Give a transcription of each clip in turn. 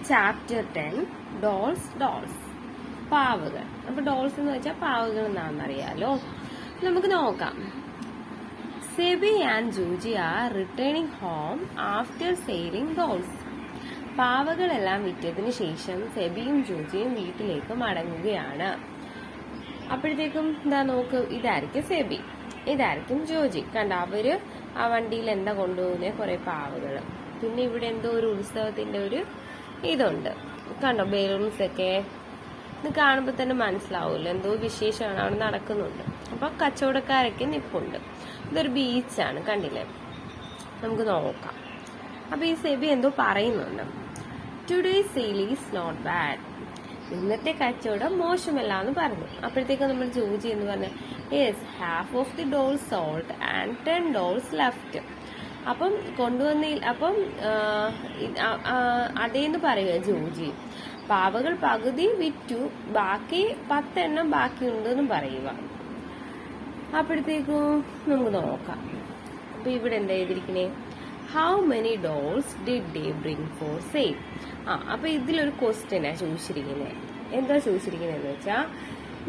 Chapter 10 dolls dolls പാവകൾ. അപ്പൊ dolls എന്ന് വെച്ചാൽ പാവകൾ എന്നാണെന്നറിയാലോ. നമുക്ക് നോക്കാം. Sebi and Juji are returning home after selling dolls. പാവകളെല്ലാം വിറ്റതിന് ശേഷം സെബിയും ജൂജിയും വീട്ടിലേക്ക് മടങ്ങുകയാണ്. അപ്പോഴത്തേക്കും എന്താ നോക്ക്, ഇതായിരിക്കും സെബി, ഇതായിരിക്കും ജോജി. കണ്ട, അവര് ആ വണ്ടിയിൽ എന്താ കൊണ്ടുപോകുന്നത്, കുറെ പാവകള്. പിന്നെ ഇവിടെ എന്തോ ഒരു ഉത്സവത്തിന്റെ ഒരു ഇതുണ്ട്, കണ്ടോ, ബലൂൺസ് ഒക്കെ. ഇത് കാണുമ്പോൾ തന്നെ മനസ്സിലാവൂല്ലോ എന്തോ വിശേഷമാണ് അവിടെ നടക്കുന്നുണ്ട്. അപ്പൊ കച്ചവടക്കാരൊക്കെ നിപ്പുണ്ട്. ഇതൊരു ബീച്ചാണ്, കണ്ടില്ലേ. നമുക്ക് നോക്കാം. അപ്പൊ ഈ സെബി എന്തോ പറയുന്നുണ്ട്. Today sale is not bad. ഇന്നത്തെ കച്ചവടം മോശമല്ല എന്ന് പറഞ്ഞു. അപ്പോഴത്തേക്ക് നമ്മൾ ജോജി എന്ന് പറഞ്ഞ yes, half of the dolls sold and 10 dolls left. അപ്പം കൊണ്ടുവന്നില്ല. അപ്പം അതേന്ന് പറയുക ജോജി. പാവകൾ പകുതി വിറ്റു, ബാക്കി 10 എണ്ണം ബാക്കിയുണ്ടെന്നും പറയുക. അപ്പോഴത്തേക്കും നമുക്ക് നോക്കാം. അപ്പൊ ഇവിടെ എന്താ എഴുതിയിരിക്കണേ, how many dolls did they bring for sale. അപ്പൊ ഇതിലൊരു ക്വസ്റ്റ്യനാ ചോദിച്ചിരിക്കുന്നത്. എന്താ ചോദിച്ചിരിക്കുന്നതെന്ന് വെച്ചാൽ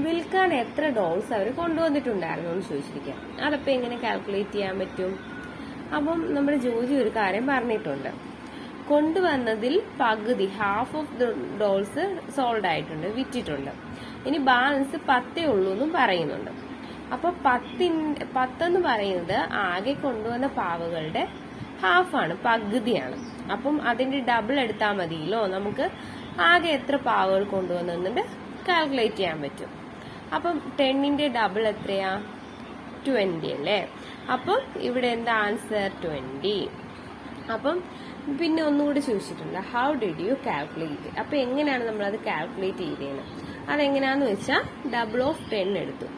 വിൽക്കാൻ എത്ര ഡോൾസ് അവർ കൊണ്ടുവന്നിട്ടുണ്ടായിരുന്നു എന്ന് ചോദിച്ചിരിക്കുക. അതപ്പോ എങ്ങനെ കാൽക്കുലേറ്റ് ചെയ്യാൻ പറ്റും? അപ്പം നമ്മുടെ ജോജി ഒരു കാര്യം പറഞ്ഞിട്ടുണ്ട്. കൊണ്ടുവന്നതിൽ പകുതി, half of the dolls sold ആയിട്ടുണ്ട്, വിറ്റിട്ടുണ്ട്. ഇനി ബാലൻസ് 10 ഉള്ളൂ എന്നും പറയുന്നുണ്ട്. അപ്പൊ 10 എന്ന് പറയുന്നത് ആകെ കൊണ്ടുവന്ന പാവകളുടെ ഹാഫാണ്, പകുതിയാണ്. അപ്പം അതിന്റെ ഡബിൾ എടുത്താൽ മതിയല്ലോ. നമുക്ക് ആകെ എത്ര പാവകൾ കൊണ്ടുവന്നിട്ട് കാൽക്കുലേറ്റ് ചെയ്യാൻ പറ്റും. അപ്പം 10ന്റെ ഡബിൾ എത്രയാ? 20 അല്ലേ. അപ്പം ഇവിടെ എന്താ ആൻസർ? 20. അപ്പം പിന്നെ ഒന്നുകൂടി ചോദിച്ചിട്ടുണ്ട്, ഹൗ ഡിഡ് യു കാൽക്കുലേറ്റ്. അപ്പൊ എങ്ങനെയാണ് നമ്മൾ അത് കാൽക്കുലേറ്റ് ചെയ്തേന്ന്? അതെങ്ങനെയാന്ന് വെച്ചാൽ ഡബിൾ ഓഫ് 10 എടുത്തു.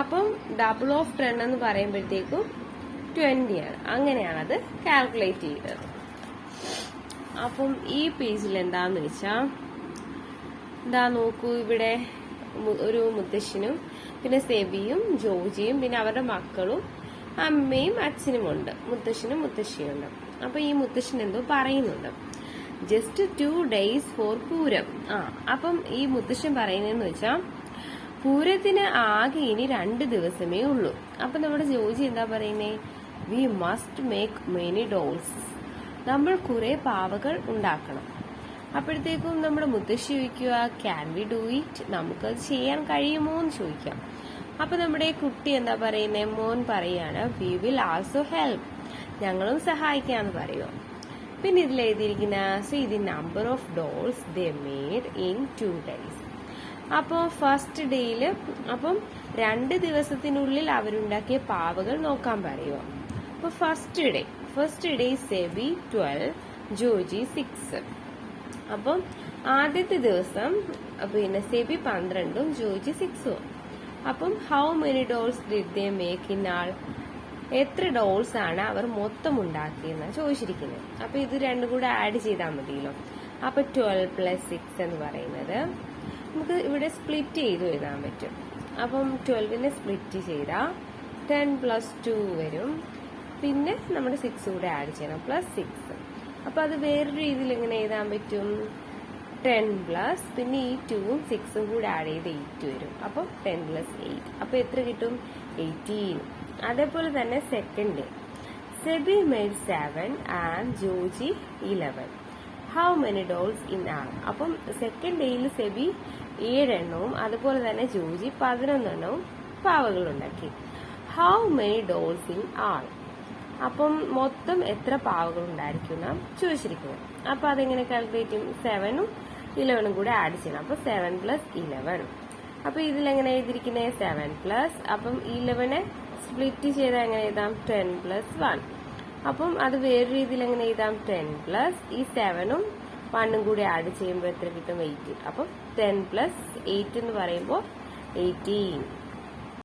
അപ്പം ഡബിൾ ഓഫ് 10 എന്ന് പറയുമ്പോഴത്തേക്കും 20 ആണ്. അങ്ങനെയാണ് അത് കാൽക്കുലേറ്റ് ചെയ്തത്. അപ്പം ഈ പേജിൽ എന്താന്ന് വെച്ചാ എന്താ നോക്കൂ, ഇവിടെ ഒരു മുത്തശ്ശനും പിന്നെ സെബിയും ജോജിയും പിന്നെ അവരുടെ മക്കളും അമ്മയും അച്ഛനും ഉണ്ട്, മുത്തശ്ശനും മുത്തശ്ശിയുണ്ട്. അപ്പൊ ഈ മുത്തശ്ശൻ എന്തോ പറയുന്നുണ്ട്. Just 2 days for Pooram. അപ്പം ഈ മുത്തശ്ശൻ പറയുന്നതെന്ന് വെച്ചാൽ പൂരത്തിന് ആകെ ഇനി 2 ദിവസമേ ഉള്ളൂ. അപ്പൊ നമ്മുടെ ജോജി എന്താ പറയുന്നേ, we must make many dolls. നമ്മൾ കുറെ പാവകൾ ഉണ്ടാക്കണം. അപ്പോഴത്തേക്കും നമ്മുടെ മുത്തശ്ശി ചോദിക്കുക, ക്യാൻ വി ഡു ഇറ്റ്, നമുക്കത് ചെയ്യാൻ കഴിയുമോ എന്ന് ചോദിക്കാം. അപ്പൊ നമ്മുടെ കുട്ടി എന്താ പറയുന്നേ, മോൻ പറയാണ്, വി വിൽ ആൾസോ ഹെൽപ്പ്, ഞങ്ങളും സഹായിക്കാന്ന് പറയുമോ. പിന്നെ ഇതിൽ എഴുതിയിരിക്കുന്ന the number of dolls they made in 2 days. അപ്പോൾ ഫസ്റ്റ് ഡേയില് അപ്പം 2 ദിവസത്തിനുള്ളിൽ അവരുണ്ടാക്കിയ പാവകൾ നോക്കാൻ പറയുമോ. അപ്പൊ ഫസ്റ്റ് ഡേ സെബി 12, ജോജി 6. അപ്പം ആദ്യത്തെ ദിവസം പിന്നെ സെബി 12ഉം ജോജി 6ഉം. അപ്പം how many dolls did they make in all. എത്ര ഡോൾസ് ആണ് അവർ മൊത്തം ഉണ്ടാക്കിയെന്നാണ് ചോദിച്ചിരിക്കുന്നത്. അപ്പൊ ഇത് രണ്ടും കൂടെ ആഡ് ചെയ്താൽ മതിയല്ലോ. അപ്പൊ 12 + 6 എന്ന് പറയുന്നത് നമുക്ക് ഇവിടെ സ്പ്ലിറ്റ് ചെയ്ത് എഴുതാൻ പറ്റും. അപ്പം 12നെ സ്പ്ലിറ്റ് ചെയ്താൽ 10 + 2 വരും. പിന്നെ നമ്മുടെ 6 കൂടെ ആഡ് ചെയ്യണം, +6. അപ്പൊ അത് വേറൊരു രീതിയിൽ എങ്ങനെ എഴുതാൻ പറ്റും? 10 പിന്നെ ഈ 2ഉം 6ഉം കൂടെ ആഡ് ചെയ്ത് 8 വരും. അപ്പൊ 10 + 8. അപ്പൊ എത്ര കിട്ടും? 18. അതേപോലെ തന്നെ second day SEBI made 7 and Joji 11. How many dolls in all. അപ്പം സെക്കൻഡ് ഡേയിൽ സെബി 7 എണ്ണവും അതുപോലെ തന്നെ ജോജി 11 എണ്ണവും പാവകൾ ഉണ്ടാക്കി. How many dolls in all. അപ്പം മൊത്തം എത്ര പാവകൾ ഉണ്ടായിരിക്കും എന്നാണ് ചോദിച്ചിരിക്കുന്നത്. അപ്പൊ അതെങ്ങനെ കാൽക്കുലേറ്റ് ചെയ്യും? 7ഉം 11ഉം കൂടെ ആഡ് ചെയ്യണം. അപ്പൊ 7 + 11. അപ്പൊ ഇതിലെങ്ങനെ എഴുതിയിരിക്കുന്നത്? 7+. അപ്പം 11നെ സ്പ്ലിറ്റ് ചെയ്താൽ എങ്ങനെ എഴുതാം? 10 + 1. അപ്പം അത് വേറെ രീതിയിൽ എങ്ങനെ എഴുതാം? 10+ ഈ 7ഉം 1ഉം കൂടി ആഡ് ചെയ്യുമ്പോൾ എത്ര കിട്ടും? 18. അപ്പം 10 + 8 എന്ന് പറയുമ്പോൾ 18.